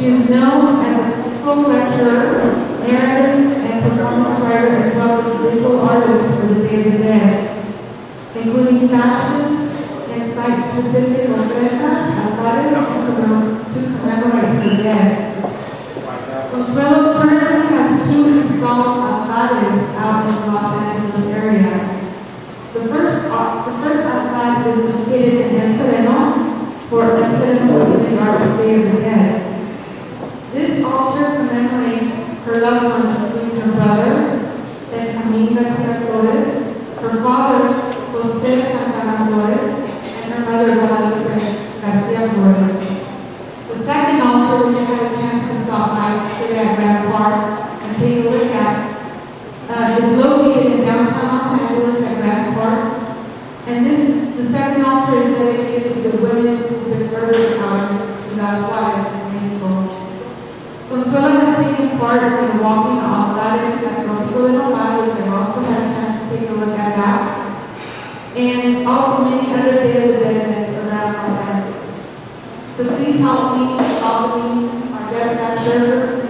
She is known as a clinical lecturer, narrative and performance writer, as well as visual artist for the Day of the Dead, including fashions and site-specific ofrendas, altares to commemorate the dead. Consuelo currently has 2 installed altares out in the Los Angeles area. The first altar is located in El Sereno for El Sereno in the Arts Day of the Dead. This altar commemorates her loved ones, including her brother, Benjamin Garcia Flores, her father, Jose Santana Flores, and her mother, Guadalupe Garcia Flores. The second altar, which I had a chance to stop by today at Grand Park and take a look at, is located in downtown Los Angeles at Grand Park. And the second altar is dedicated to the women who've been murdered out in Ciudad Juárez in Mexico. Consuelo has taken part in the walking altares at Mexico de Nopal, which I've also had a chance to take a look at that, and also many other Day of the Dead events around Los Angeles. So please help me welcome our guest lecturer,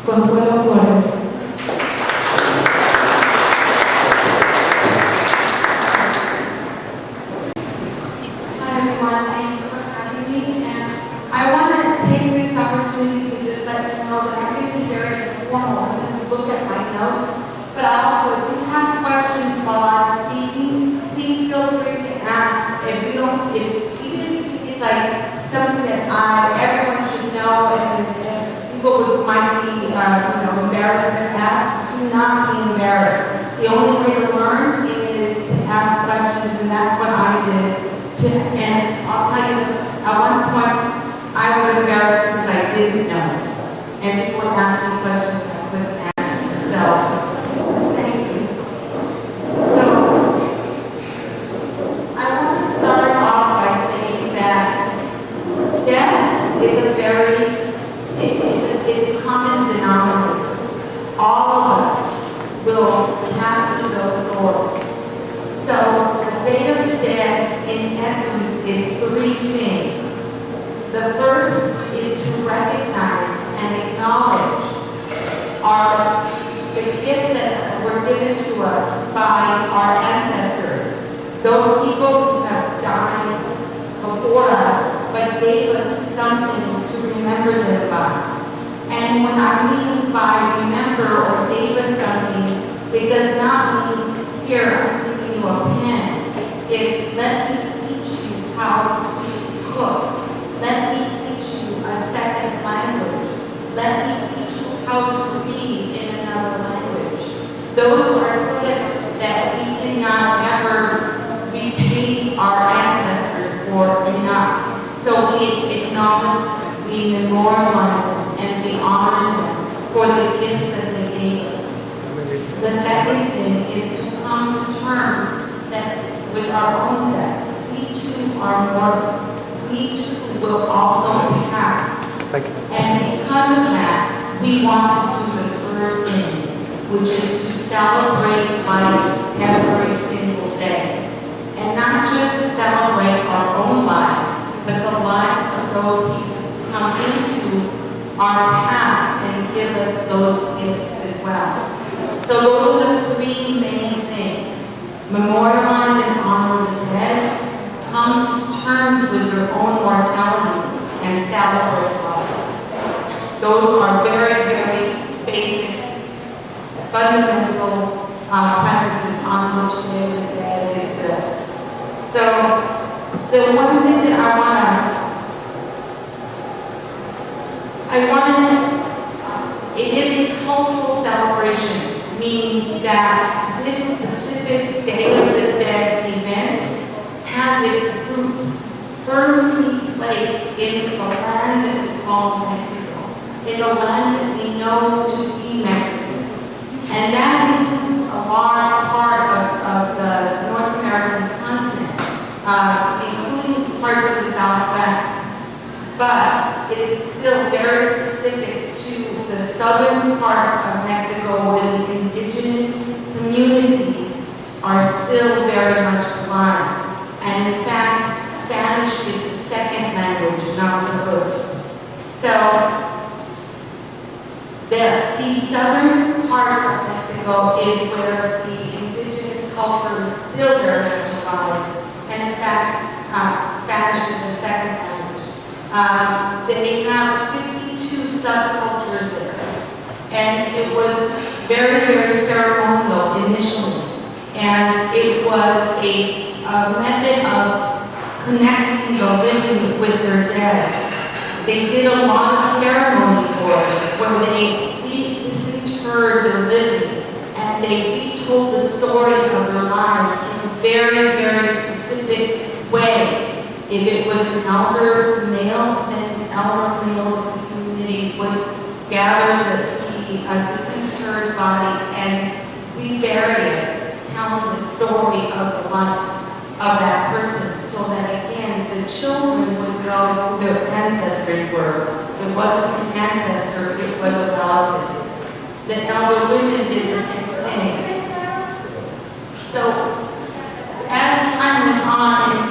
Consuelo Flores. But also, if you have questions while I'm speaking, please feel free to ask. Even if it's like something that everyone should know and people might be embarrassed to ask, do not be embarrassed. The only way to learn is to ask questions, and that's what I did. And I'll tell you, at one point, I was embarrassed because I didn't know. And people would ask me questions I couldn't answer. So, it's a common denominator. All of us will pass through those doors. So the Day of the Dead, in essence, is 3 things. The first is to recognize and acknowledge the gifts that were given to us by our ancestors, those people who have died before us, but gave us something to remember them by. And when I mean by remember or gave us something, it does not mean, here, I'm giving you a pen. It's let me teach you how to cook. Let me teach you a second language. Let me teach you how to read in another language. Those are gifts that we cannot ever repay our ancestors for enough. So we acknowledge, we memorialize them, and we honor them for the gifts that they gave us. The second thing is to come to terms with our own death. We too are mortal. We too will also pass. And because of that, we want to do the third thing, which is to celebrate life every single day. And not just celebrate our own life, but the life of those people who come into our past and give us those gifts as well. So those are the 3 main things. Memorialize and honor the dead, come to terms with your own mortality, and celebrate life. Those are very, very basic, fundamental practices on which Day of the Dead is built. So the one thing that it is a cultural celebration, meaning that this specific Day of the Dead event has its roots firmly placed in the land that we call Mexico, in the land that we know to be Mexico. And that includes a large part of the North American continent, including parts of the Southwest. But it is still very specific to the southern part of Mexico, where the indigenous communities are still very much alive. And in fact, Spanish is the second language, not the first. So the southern part of Mexico is where the indigenous culture is still very much alive. And in fact, Spanish is the second language. They have 52 subcultures there. And it was very, very ceremonial initially. And it was a method of connecting the living with their dead. They did a lot of ceremony for it, where they disinterred their living, and they retold the story of their lives in a very, very specific way. If it was an elder male, then the elder males of the community would gather the disinterred body and rebury it, telling the story of the life of that person, so that again, the children would know who their ancestors were. It wasn't an ancestor, it was a relative. The elder women did the same thing. So, as time went on,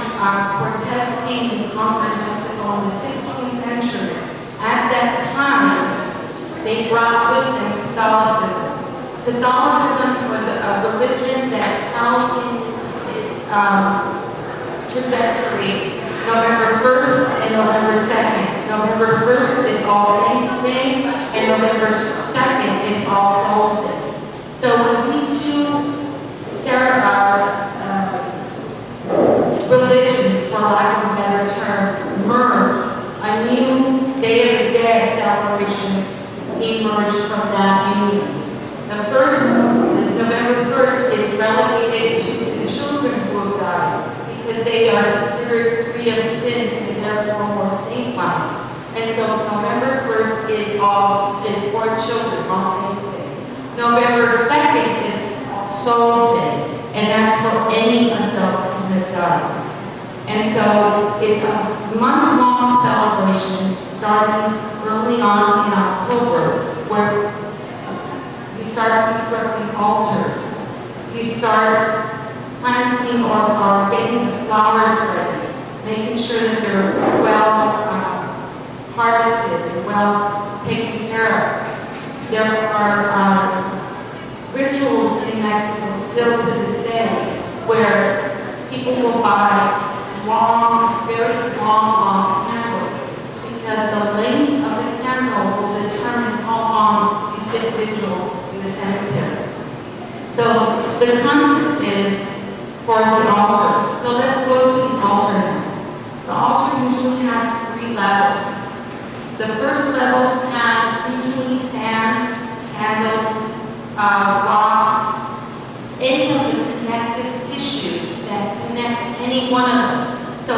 Cortez came and conquered Mexico in the 16th century. At that time, they brought with them Catholicism. Catholicism was a religion that held in trajectory November 1st and November 2nd. November 1st is All Saints Day, and November 2nd is All Souls Day. So when these two religions, for lack of a better term, merged, a new Day of the Dead celebration emerged from that union. The first, November 1st, is relegated to the children who have died, because they are considered free of sin and therefore more sanctified. And so November 1st is for children, All Saints Day. November 2nd is Souls Day, and that's for any adult who has died. And so it's a month-long celebration starting early on in October, where we start constructing altars. We start planting or getting the flowers ready, making sure that they're well harvested and well taken care of. There are rituals in Mexico still to this day where people will buy very long candles, because the length of the candle will determine how long you sit vigil in the cemetery. So the concept is for the altar. So let's go to the altar now. The altar usually has 3 levels. The first level has usually sand, candles, rocks, any of the connective tissue that connects any one of us. So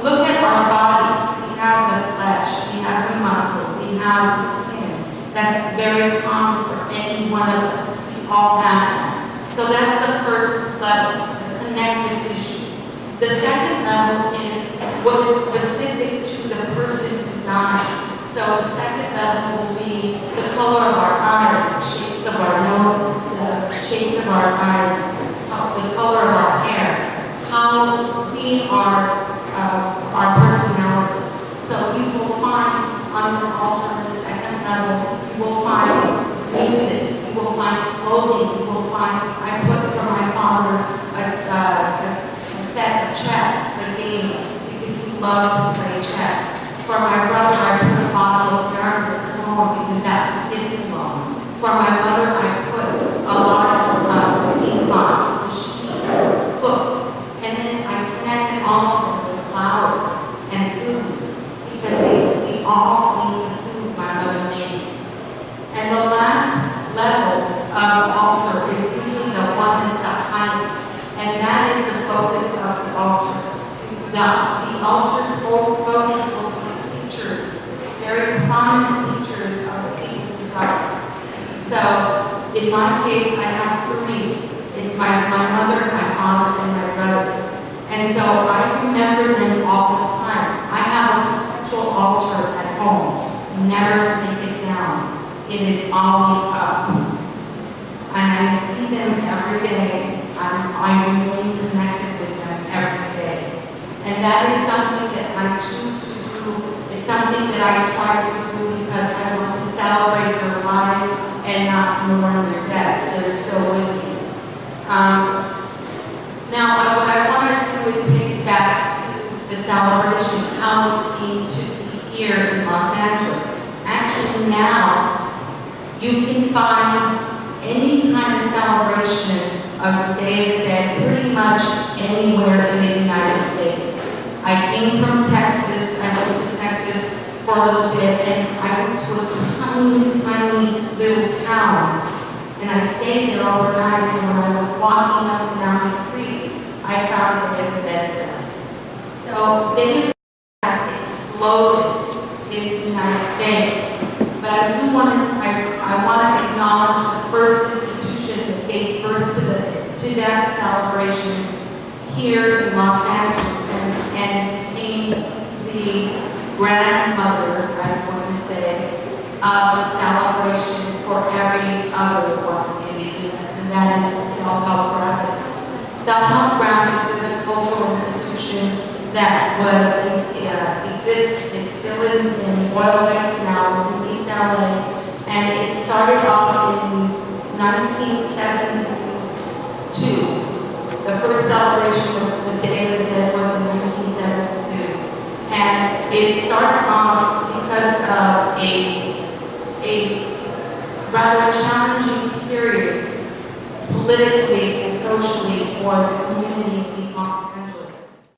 look at our bodies. We have the flesh, we have the muscle, we have the skin. That's very common for any one of us. We all have that. So that's the first level, the connective tissue. The second level is what is specific to the person who died. So the second level will be the color of our eyes, the shape of our nose, the shape of our eyes, the color of our hair, how we are, our personalities. So you will find on the altar on the second level, you will find music, you will find clothing, you will find, I put for my father a set of chess, a game, because he loved to play chess. For my brother, I put a bottle of Aramis cologne, because that was his cologne. For my mother, I put a lot of cooking pot, which she cooked. And then I connected all of them with flowers and food, because we all need the food my mother made. And the last level of the altar is usually the one that's the highest, and that is the focus of the altar. The altar's whole focus will be features, very prominent features of the people who died. So, in my case, I have 3. It's my mother, my father, and my brother. And so I remember them all the time. I have a perpetual altar at home. Never take it down. It is always up. And I see them every day. I remain connected with them every day. And that is something that I choose to do. It's something that I try to do because I want to celebrate their lives and to mourn their death. They're still with me. Now, what I want to do is take it back to the celebration, how it came to be here in Los Angeles. Actually, now, you can find any kind of celebration of the Day of the Dead pretty much anywhere in the United States. I came from Texas. I went to Texas for a little bit, and I went to a tiny little town. And I stayed there overnight, and when I was walking up and down the street, I found the Day of the Dead there. So Day of the Dead has exploded in the United States. But I do want to, I want to acknowledge the first institution that gave birth to that celebration here in Los Angeles, and became the grandmother, I want to say, of the celebration for every other one in the U.S., and that is self-help graphics. Self-help graphics is a cultural institution that was it's still in Royal Heights now, it's in East LA, and it started off in 1972. The first celebration of the Day of the Dead was in 1972. And it started off because of a rather challenging period politically and socially for the community of East Los Angeles.